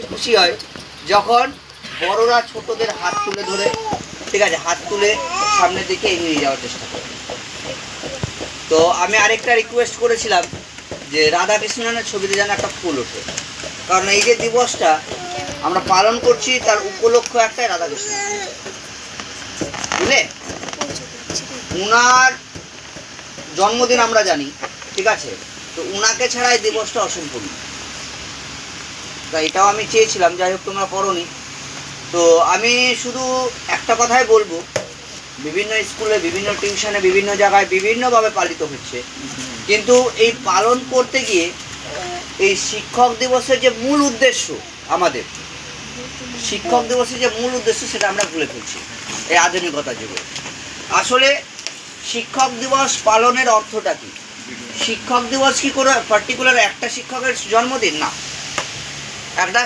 খুশি হয় যখন বড়রা ছোটদের হাত তুলে ধরে, ঠিক আছে, হাত তুলে সামনের দিকে এগিয়ে যাওয়ার চেষ্টা করে। তো আমি আরেকটা রিকোয়েস্ট করেছিলাম যে রাধাকৃষ্ণনের ছবিতে যেন একটা ফুল ওঠে, কারণ এই যে দিবসটা আমরা পালন করছি তার উপলক্ষ একটাই রাধাকৃষ্ণ, বুঝলে? উনার জন্মদিন আমরা জানি, ঠিক আছে, তো উনাকে ছাড়া এই দিবসটা অসম্পূর্ণ। তা এটাও আমি চেয়েছিলাম, যাই হোক তোমরা করোনি। তো আমি শুধু একটা কথাই বলবো, বিভিন্ন স্কুলে, বিভিন্ন টিউশনে, বিভিন্ন জায়গায় বিভিন্নভাবে পালিত হচ্ছে, কিন্তু এই পালন করতে গিয়ে এই শিক্ষক দিবসের যে মূল উদ্দেশ্য, আমাদের শিক্ষক দিবসের যে মূল উদ্দেশ্য সেটা আমরা ভুলে ফেলছি এই আধুনিকতার যুগে। আসলে শিক্ষক দিবস পালনের অর্থটা কি? শিক্ষক দিবস কি করে পার্টিকুলার একটা শিক্ষকের জন্মদিন? না, একটা